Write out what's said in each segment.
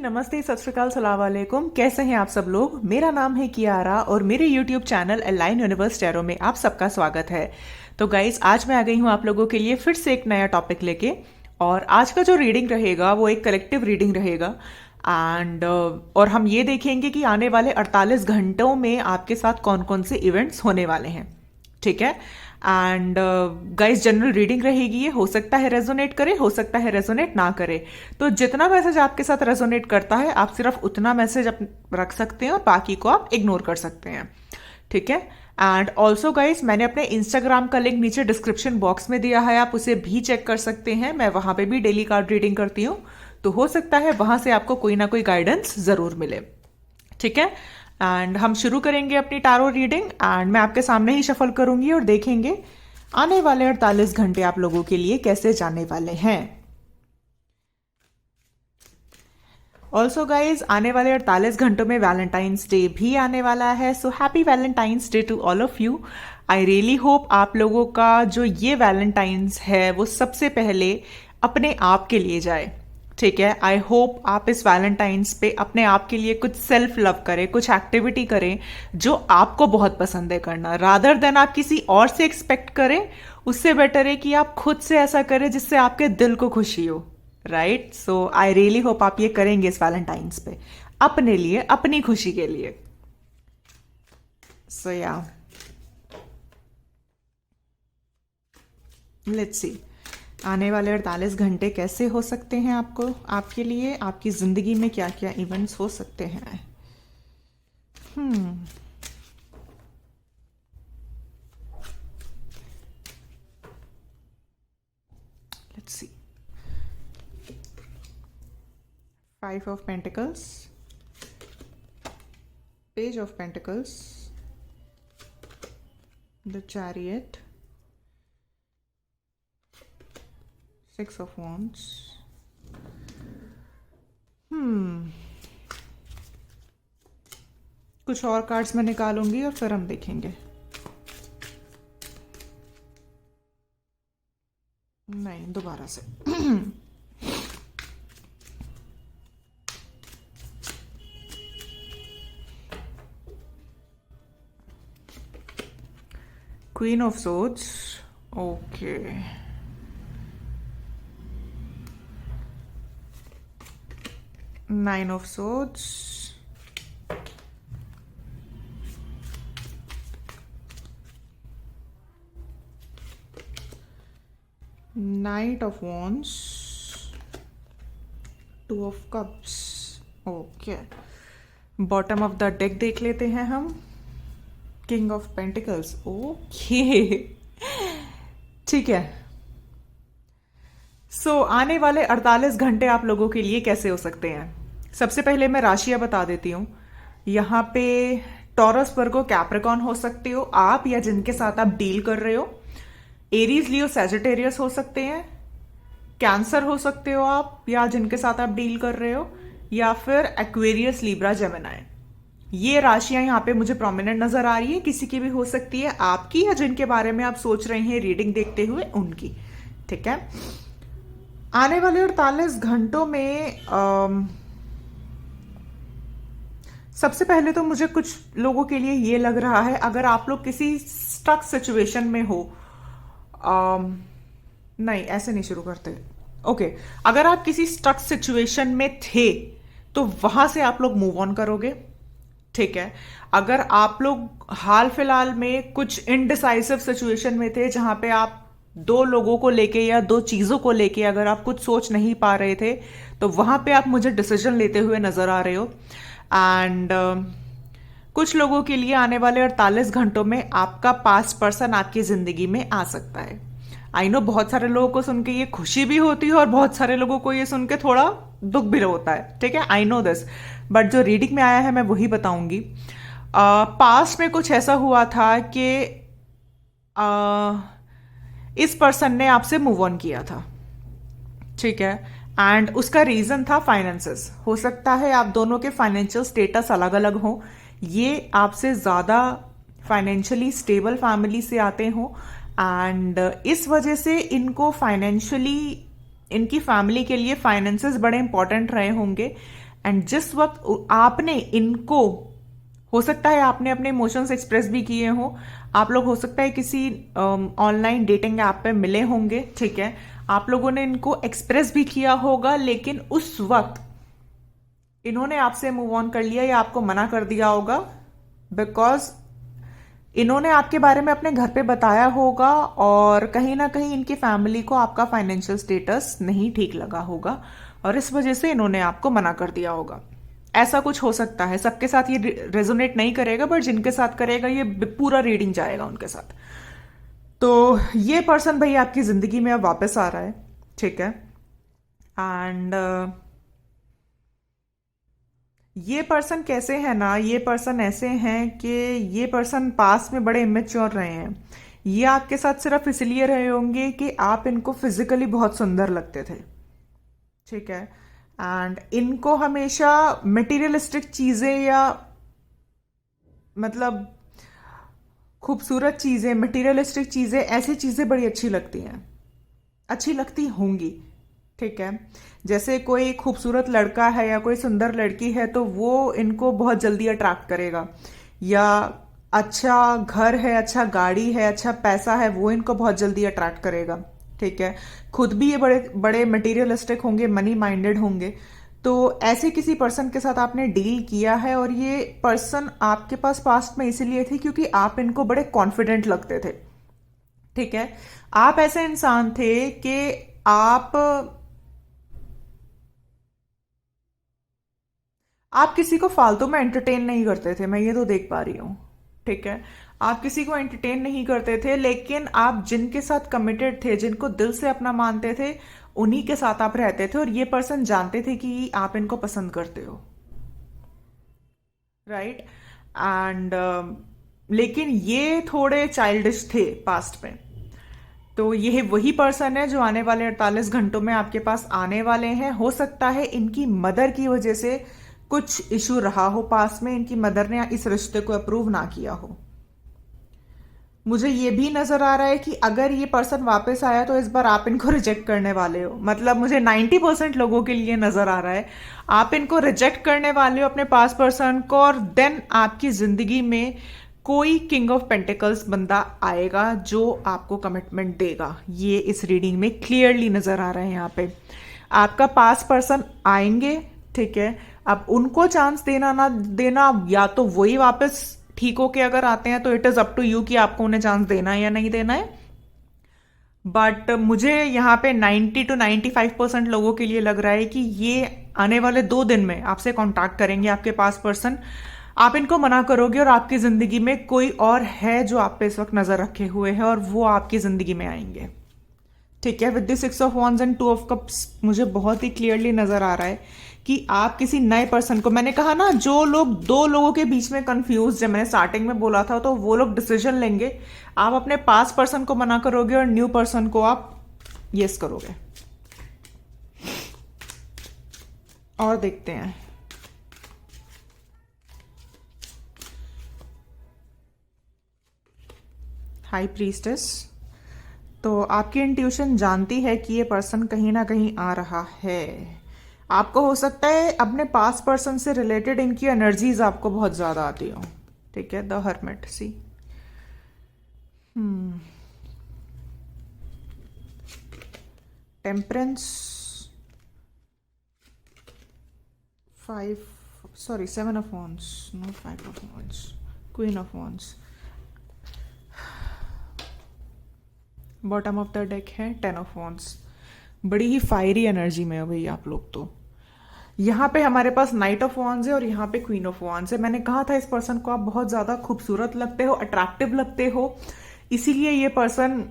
नमस्ते, सत श्री अकाल, सलाम वालेकुम। कैसे हैं आप सब लोग। मेरा नाम है कियारा और मेरे YouTube channel align universe tarot में आप सबका स्वागत है। तो गाइस, आज मैं आ गई हूँ आप लोगों के लिए फिर से एक नया टॉपिक लेके। और आज का जो रीडिंग रहेगा वो एक कलेक्टिव रीडिंग रहेगा। एंड और हम ये देखेंगे कि आने वाले 48 घंटों में आपके साथ कौन कौन से इवेंट्स होने वाले हैं। ठीक है। एंड गाइस, जनरल रीडिंग रहेगी ये। हो सकता है रेजोनेट करे, हो सकता है रेजोनेट ना करे। तो जितना मैसेज आपके साथ रेजोनेट करता है आप सिर्फ उतना मैसेज रख सकते हैं और बाकी को आप इग्नोर कर सकते हैं। ठीक है। एंड ऑल्सो गाइस, मैंने अपने इंस्टाग्राम का लिंक नीचे डिस्क्रिप्शन बॉक्स में दिया है, आप उसे भी चेक कर सकते हैं। मैं वहां पे भी डेली कार्ड रीडिंग करती हूँ, तो हो सकता है वहां से आपको कोई ना कोई गाइडेंस जरूर मिले। ठीक है। एंड हम शुरू करेंगे अपनी टारो रीडिंग। एंड मैं आपके सामने ही शफल करूंगी और देखेंगे आने वाले 48 घंटे आप लोगों के लिए कैसे जाने वाले हैं। ऑल्सो गाइज, आने वाले 48 घंटों में वैलेंटाइंस डे भी आने वाला है। So happy Valentine's Day to all of you. I really hope आप लोगों का जो ये वैलेंटाइंस है वो सबसे पहले अपने आप के लिए जाए। ठीक है। आई होप आप इस वैलेंटाइंस पे अपने आप के लिए कुछ सेल्फ लव करें, कुछ एक्टिविटी करें जो आपको बहुत पसंद है करना, रादर देन आप किसी और से एक्सपेक्ट करें। उससे बेटर है कि आप खुद से ऐसा करें जिससे आपके दिल को खुशी हो। राइट। सो आई रियली होप आप ये करेंगे इस वैलेंटाइंस पे अपने लिए, अपनी खुशी के लिए। सो या लेट्स सी आने वाले 48 घंटे कैसे हो सकते हैं आपको, आपके लिए, आपकी जिंदगी में क्या क्या इवेंट्स हो सकते हैं। Let's see. 5 of Pentacles, Page of Pentacles, the Chariot, 6 of Wands. कुछ और कार्ड्स मैं निकालूंगी और फिर हम देखेंगे। नहीं, दोबारा से। Queen of Swords. Okay. Nine of Swords. Knight of Wands. Two of Cups. Okay. Bottom of the deck देख लेते हैं हम। King of pentacles. ओके, ठीक है। सो आने वाले 48 घंटे आप लोगों के लिए कैसे हो सकते हैं। सबसे पहले मैं राशियां बता देती हूँ। यहाँ पे टॉरस, वर्गो, कैप्रिकॉन हो सकते हो आप, या जिनके साथ आप डील कर रहे हो। एरीज, लियो, सैजिटेरियस हो सकते हैं। कैंसर हो सकते हो आप, या जिनके साथ आप डील कर रहे हो, या फिर एक्वेरियस, लिब्रा, जेमिनाई। ये राशियां यहाँ पे मुझे प्रोमिनेंट नजर आ रही है। किसी की भी हो सकती है, आपकी या जिनके बारे में आप सोच रहे हैं रीडिंग देखते हुए उनकी। ठीक है। आने वाले 48 घंटों में सबसे पहले तो मुझे कुछ लोगों के लिए ये लग रहा है, अगर आप लोग किसी स्टक सिचुएशन में हो, नहीं ऐसे नहीं शुरू करते। ओके, अगर आप किसी स्टक सिचुएशन में थे तो वहां से आप लोग मूव ऑन करोगे। ठीक है। अगर आप लोग हाल फिलहाल में कुछ इनडिसाइसिव सिचुएशन में थे, जहां पे आप दो लोगों को लेके या दो चीजों को लेके अगर आप कुछ सोच नहीं पा रहे थे, तो वहां पे आप मुझे डिसीजन लेते हुए नजर आ रहे हो। एंड कुछ लोगों के लिए आने वाले 48 घंटों में आपका पास्ट पर्सन आपकी जिंदगी में आ सकता है। आई नो बहुत सारे लोगों को सुन के ये खुशी भी होती है और बहुत सारे लोगों को ये सुन के थोड़ा दुख भी होता है। ठीक है, आई नो दिस, बट जो रीडिंग में आया है मैं वही बताऊंगी। पास्ट में कुछ ऐसा हुआ था कि इस पर्सन ने आपसे मूव ऑन किया था। ठीक है। एंड उसका रीजन था फाइनेंसेस। हो सकता है आप दोनों के फाइनेंशियल स्टेटस अलग अलग हो, ये आपसे ज्यादा फाइनेंशियली स्टेबल फैमिली से आते हो, एंड इस वजह से इनको फाइनेंशियली, इनकी फैमिली के लिए फाइनेंसेस बड़े इंपॉर्टेंट रहे होंगे। एंड जिस वक्त आपने इनको, हो सकता है आपने अपने इमोशंस एक्सप्रेस भी किए हो, आप लोग हो सकता है किसी ऑनलाइन डेटिंग ऐप पे मिले होंगे, ठीक है, आप लोगों ने इनको एक्सप्रेस भी किया होगा, लेकिन उस वक्त इन्होंने आपसे मूव ऑन कर लिया या आपको मना कर दिया होगा, बिकॉज इन्होंने आपके बारे में अपने घर पे बताया होगा और कहीं ना कहीं इनकी फैमिली को आपका फाइनेंशियल स्टेटस नहीं ठीक लगा होगा और इस वजह से इन्होंने आपको मना कर दिया होगा। ऐसा कुछ हो सकता है, सबके साथ ये रेजोनेट नहीं करेगा, बट जिनके साथ करेगा ये पूरा रीडिंग जाएगा उनके साथ। तो ये पर्सन भाई आपकी जिंदगी में अब वापस आ रहा है, ठीक है। एंड ये पर्सन कैसे है ना, ये पर्सन ऐसे हैं कि ये पर्सन पास में बड़े इमेच्योर रहे हैं। ये आपके साथ सिर्फ इसलिए रहे होंगे कि आप इनको फिजिकली बहुत सुंदर लगते थे, ठीक है। एंड इनको हमेशा मटेरियलिस्टिक चीजें या मतलब खूबसूरत चीजें, मटेरियलिस्टिक चीजें, ऐसी चीजें बड़ी अच्छी लगती हैं, अच्छी लगती होंगी, ठीक है। जैसे कोई खूबसूरत लड़का है या कोई सुंदर लड़की है तो वो इनको बहुत जल्दी अट्रैक्ट करेगा, या अच्छा घर है, अच्छा गाड़ी है, अच्छा पैसा है, वो इनको बहुत जल्दी अट्रैक्ट करेगा, ठीक है। खुद भी ये बड़े बड़े मटेरियलिस्टिक होंगे, मनी माइंडेड होंगे। तो ऐसे किसी पर्सन के साथ आपने डील किया है और ये पर्सन आपके पास पास्ट में इसीलिए थे क्योंकि आप इनको बड़े कॉन्फिडेंट लगते थे, ठीक है। आप ऐसे इंसान थे कि आप किसी को फालतू में एंटरटेन नहीं करते थे, मैं ये तो देख पा रही हूँ, ठीक है। आप किसी को एंटरटेन नहीं करते थे, लेकिन आप जिनके साथ कमिटेड थे, जिनको दिल से अपना मानते थे, उन्हीं के साथ आप रहते थे और ये पर्सन जानते थे कि आप इनको पसंद करते हो, राइट। एंड लेकिन ये थोड़े चाइल्डिश थे पास्ट में। तो ये वही पर्सन है जो आने वाले 48 घंटों में आपके पास आने वाले हैं। हो सकता है इनकी मदर की वजह से कुछ इशू रहा हो पास में, इनकी मदर ने इस रिश्ते को अप्रूव ना किया हो। मुझे ये भी नजर आ रहा है कि अगर ये पर्सन वापस आया तो इस बार आप इनको रिजेक्ट करने वाले हो। मतलब मुझे 90% लोगों के लिए नजर आ रहा है आप इनको रिजेक्ट करने वाले हो, अपने पास पर्सन को, और देन आपकी जिंदगी में कोई किंग ऑफ पेंटिकल्स बंदा आएगा जो आपको कमिटमेंट देगा। ये इस रीडिंग में क्लियरली नजर आ रहा है। यहाँ पे आपका पास पर्सन आएंगे, ठीक है। अब उनको चांस देना ना देना, या तो वही वापस ठीक होके अगर आते हैं तो it is up to you कि आपको उन्हें चांस देना है या नहीं देना है। बट मुझे यहाँ पे 90 to 95% लोगों के लिए लग रहा है कि ये आने वाले 2 दिन में आपसे कांटेक्ट करेंगे आपके पास पर्सन। आप इनको मना करोगे और आपकी जिंदगी में कोई और है जो आप पे इस वक्त नजर रखे हुए है और वो आपकी जिंदगी में आएंगे, ठीक है। With the 6 of wands and 2 of cups मुझे बहुत ही क्लियरली नजर आ रहा है कि आप किसी नए पर्सन को, मैंने कहा ना जो लोग 2 लोगों के बीच में कंफ्यूज, जब मैंने स्टार्टिंग में बोला था, तो वो लोग डिसीजन लेंगे। आप अपने पास पर्सन को मना करोगे और न्यू पर्सन को आप यस करोगे। और देखते हैं। High priestess. तो आपकी इंट्यूशन जानती है कि ये पर्सन कहीं ना कहीं आ रहा है। आपको हो सकता है अपने पास पर्सन से रिलेटेड इनकी एनर्जीज आपको बहुत ज्यादा आती हो, ठीक है। The hermit, see temperance, 7 of wands, no 5 of wands, queen of wands, bottom of the deck है 10 ऑफ वॉन्ड्स। बड़ी ही फायरी एनर्जी में हो भाई आप लोग। तो यहाँ पे हमारे पास नाइट ऑफ वॉन्ड्स है और यहाँ पे क्वीन ऑफ वॉन्ड्स है। मैंने कहा था इस पर्सन को आप बहुत ज्यादा खूबसूरत लगते हो, अट्रैक्टिव लगते हो, इसीलिए ये पर्सन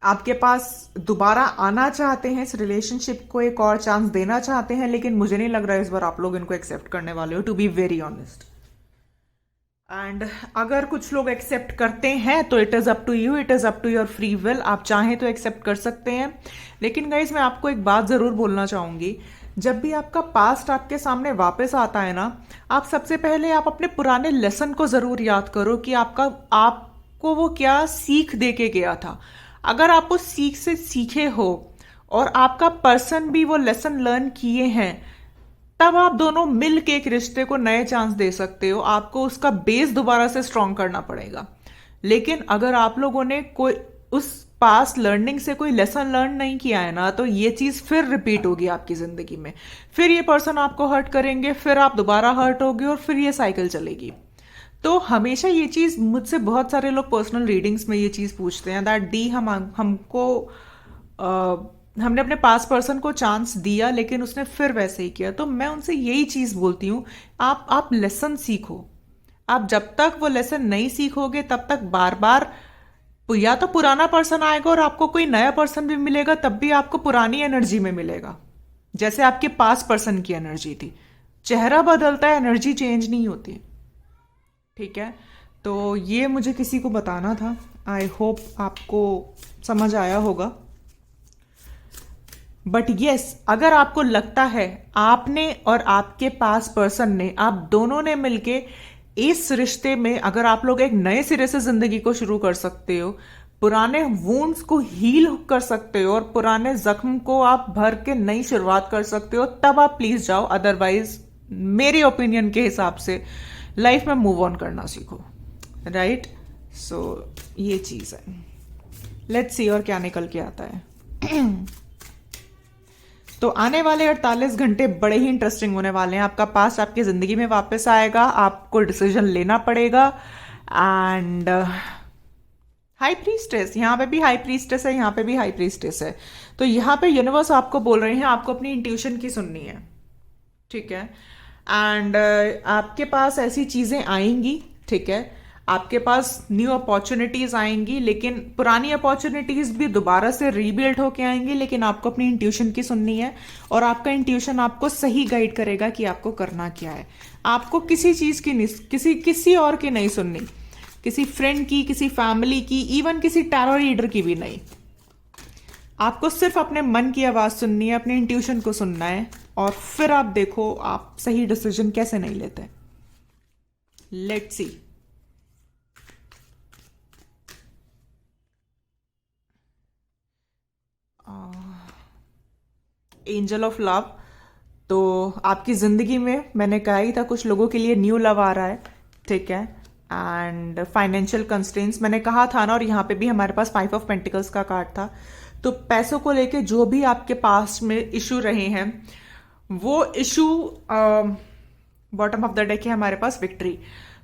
आपके पास दोबारा आना चाहते हैं, इस रिलेशनशिप को एक और चांस देना चाहते हैं। लेकिन मुझे नहीं लग रहा है इस बार आप लोग इनको एक्सेप्ट करने वाले हो, to be very honest. And अगर कुछ लोग एक्सेप्ट करते हैं तो it is up to you, it is up to your free will. आप चाहें तो एक्सेप्ट कर सकते हैं। लेकिन गाइस मैं आपको एक बात जरूर बोलना चाहूंगी, जब भी आपका पास्ट आपके सामने वापस आता है ना, आप सबसे पहले आप अपने पुराने लेसन को जरूर याद करो कि आपको वो क्या सीख दे के गया था। अगर आप उस सीख से सीखे हो और आपका पर्सन भी वो लेसन लर्न किए हैं, तब आप दोनों मिल के एक रिश्ते को नए चांस दे सकते हो। आपको उसका बेस दोबारा से स्ट्रांग करना पड़ेगा। लेकिन अगर आप लोगों ने कोई उस पास्ट लर्निंग से कोई लेसन लर्न नहीं किया है ना, तो ये चीज फिर रिपीट होगी आपकी जिंदगी में। फिर ये पर्सन आपको हर्ट करेंगे, फिर आप दोबारा हर्ट होगे, और फिर ये साइकिल चलेगी। तो हमेशा ये चीज मुझसे बहुत सारे लोग पर्सनल रीडिंग्स में ये चीज पूछते हैं दैट दी हमको हमने अपने पास पर्सन को चांस दिया लेकिन उसने फिर वैसे ही किया। तो मैं उनसे यही चीज बोलती हूँ, आप लेसन सीखो। आप जब तक वो लेसन नहीं सीखोगे तब तक बार बार या तो पुराना पर्सन आएगा और आपको कोई नया पर्सन भी मिलेगा, तब भी आपको पुरानी एनर्जी में मिलेगा जैसे आपके पास पर्सन की एनर्जी थी। चेहरा बदलता है, एनर्जी चेंज नहीं होती। ठीक है, तो ये मुझे किसी को बताना था। आई होप आपको समझ आया होगा। बट यस, अगर आपको लगता है आपने और आपके पास पर्सन ने, आप दोनों ने मिलके इस रिश्ते में अगर आप लोग एक नए सिरे से जिंदगी को शुरू कर सकते हो, पुराने वुंड्स को हील कर सकते हो और पुराने जख्म को आप भर के नई शुरुआत कर सकते हो, तब आप प्लीज जाओ। अदरवाइज मेरे ओपिनियन के हिसाब से लाइफ में मूव ऑन करना सीखो। राइट, सो ये चीज है। लेट्स सी और क्या निकल के आता है। तो आने वाले 48 घंटे बड़े ही इंटरेस्टिंग होने वाले हैं। आपका पास्ट आपकी जिंदगी में वापस आएगा, आपको डिसीजन लेना पड़ेगा। एंड हाई प्रीस्टेस, यहाँ पे भी हाई प्रीस्टेस है, यहाँ पे भी हाई प्रीस्टेस है। तो यहाँ पे यूनिवर्स आपको बोल रहे हैं आपको अपनी इंट्यूशन की सुननी है। ठीक है, एंड आपके पास ऐसी चीजें आएंगी। ठीक है, आपके पास न्यू अपॉर्चुनिटीज आएंगी, लेकिन पुरानी अपॉर्चुनिटीज भी दोबारा से रीबिल्ड होके आएंगी। लेकिन आपको अपनी इंट्यूशन की सुननी है और आपका इंट्यूशन आपको सही गाइड करेगा कि आपको करना क्या है। आपको किसी चीज की नहीं, किसी और की नहीं सुननी, किसी फ्रेंड की, किसी फैमिली की, इवन किसी टैरो रीडर की भी नहीं। आपको सिर्फ अपने मन की आवाज सुननी है, अपने इंट्यूशन को सुनना है, और फिर आप देखो आप सही डिसीजन कैसे नहीं लेते। Let's see. Angel of love, तो आपकी जिंदगी में मैंने कहा ही था कुछ लोगों के लिए न्यू लव आ रहा है। ठीक है, एंड फाइनेंशियल कंस्ट्रेंट्स मैंने कहा था ना, और यहाँ पे भी हमारे पास 5 ऑफ पेंटिकल्स का कार्ड था। तो पैसों को लेके जो भी आपके पास में इशू रहे हैं, वो issue bottom of the deck है हमारे पास विक्ट्री।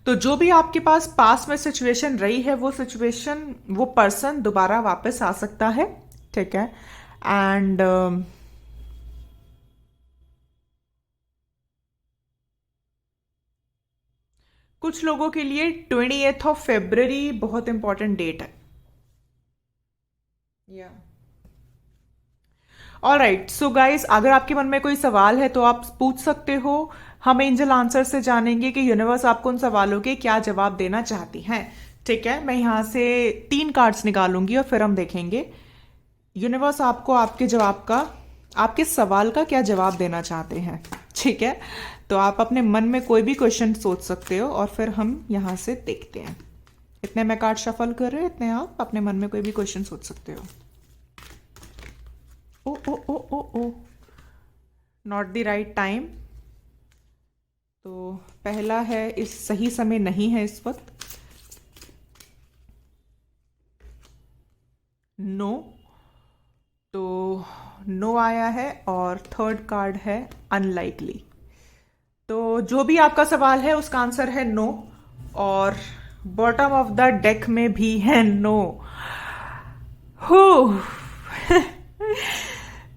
तो जो भी आपके पास में सिचुएशन रही है, वो सिचुएशन, वो पर्सन दोबारा वापस आ सकता है। ठीक है, एंड कुछ लोगों के लिए 28 ऑफ फेब्रवरी बहुत इंपॉर्टेंट डेट है। या ऑलराइट, सो गाइस, अगर आपके मन में कोई सवाल है तो आप पूछ सकते हो। हम एंजल आंसर से जानेंगे कि यूनिवर्स आपको उन सवालों के क्या जवाब देना चाहती हैं। ठीक है, मैं यहां से 3 कार्ड्स निकालूंगी और फिर हम देखेंगे यूनिवर्स आपको आपके जवाब का, आपके सवाल का क्या जवाब देना चाहते हैं। ठीक है, तो आप अपने मन में कोई भी क्वेश्चन सोच सकते हो और फिर हम यहां से देखते हैं। इतने मैं कार्ड शफल कर रहे, इतने आप अपने मन में कोई भी क्वेश्चन सोच सकते हो। ओ ओ ओ ओ ओ, नॉट द राइट टाइम। तो पहला है इस सही समय नहीं है इस वक्त, नो। तो नो आया है, और थर्ड कार्ड है अनलाइकली। तो जो भी आपका सवाल है उसका आंसर है नो, और बॉटम ऑफ द डेक में भी है नो। हो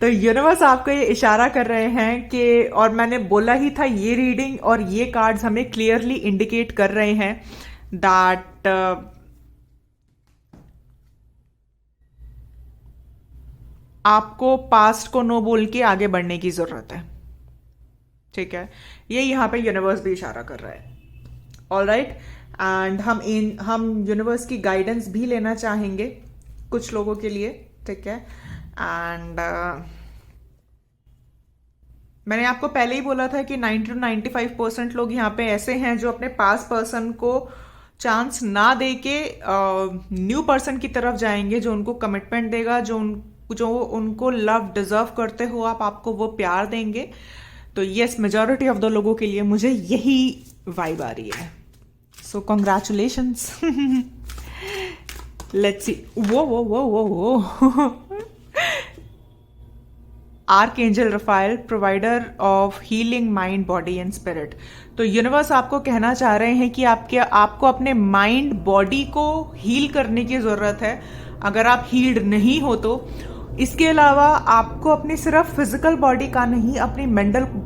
तो यूनिवर्स आपको ये इशारा कर रहे हैं कि, और मैंने बोला ही था ये रीडिंग और ये कार्ड्स हमें क्लियरली इंडिकेट कर रहे हैं दैट आपको पास्ट को नो बोल के आगे बढ़ने की जरूरत है। ठीक है, ये यहां पे यूनिवर्स भी इशारा कर रहा है। ऑल राइट, एंड हम यूनिवर्स की गाइडेंस भी लेना चाहेंगे कुछ लोगों के लिए। ठीक है, एंड मैंने आपको पहले ही बोला था कि 90 to 95% लोग यहाँ पे ऐसे हैं जो अपने पास पर्सन को चांस ना दे के न्यू पर्सन की तरफ जाएंगे, जो उनको कमिटमेंट देगा, जो उनको लव डिजर्व करते हो आप, आपको वो प्यार देंगे। तो यस, मेजॉरिटी ऑफ द लोगों के लिए मुझे यही वाइब आ रही है। So congratulations. Let's see. वो archangel Raphael, provider of healing mind, body and spirit. तो यूनिवर्स आपको कहना चाह रहे हैं कि आपको अपने माइंड बॉडी को हील करने की जरूरत है। अगर आप हील्ड नहीं हो तो इसके अलावा आपको अपनी सिर्फ फिजिकल बॉडी का नहीं, अपनी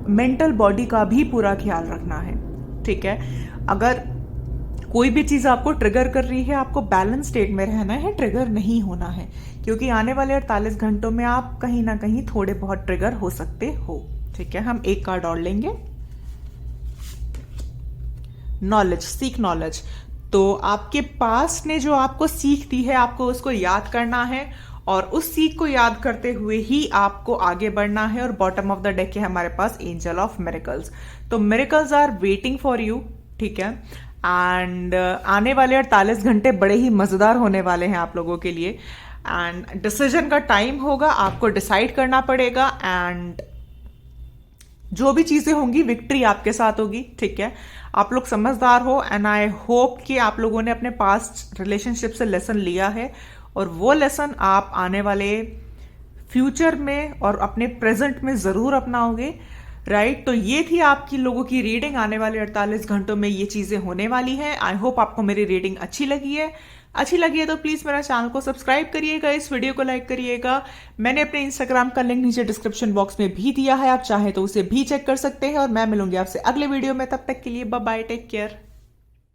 मेंटल बॉडी का भी पूरा ख्याल रखना है। ठीक है, अगर कोई भी चीज आपको ट्रिगर कर रही है, आपको बैलेंस स्टेट में रहना है, ट्रिगर नहीं होना है, क्योंकि आने वाले 48 घंटों में आप कहीं ना कहीं थोड़े बहुत ट्रिगर हो सकते हो। ठीक है, हम एक कार्ड और लेंगे। Knowledge, seek knowledge. तो आपके पास ने जो आपको सीख दी है, आपको उसको याद करना है और उस सीख को याद करते हुए ही आपको आगे बढ़ना है। और बॉटम ऑफ द डेक है हमारे पास एंजल ऑफ मिरेकल्स। तो miracles are waiting for you. ठीक है, एंड आने वाले 48 घंटे बड़े ही मजेदार होने वाले हैं आप लोगों के लिए। एंड डिसीजन का टाइम होगा, आपको डिसाइड करना पड़ेगा एंड जो भी चीजें होंगी विक्ट्री आपके साथ होगी। ठीक है, आप लोग समझदार हो एंड आई होप कि आप लोगों ने अपने पास्ट रिलेशनशिप से लेसन लिया है और वो लेसन आप आने वाले फ्यूचर में और अपने प्रेजेंट में जरूर अपनाओगे। राइट, तो ये थी आपकी लोगों की रीडिंग। आने वाले 48 घंटों में ये चीजें होने वाली हैं। आई होप आपको मेरी रीडिंग अच्छी लगी है। अच्छी लगी है तो प्लीज मेरा चैनल को सब्सक्राइब करिएगा, इस वीडियो को लाइक करिएगा। मैंने अपने इंस्टाग्राम का लिंक नीचे डिस्क्रिप्शन बॉक्स में भी दिया है, आप चाहें तो उसे भी चेक कर सकते हैं। और मैं मिलूंगी आपसे अगले वीडियो में, तब तक के लिए बाय बाय, टेक केयर।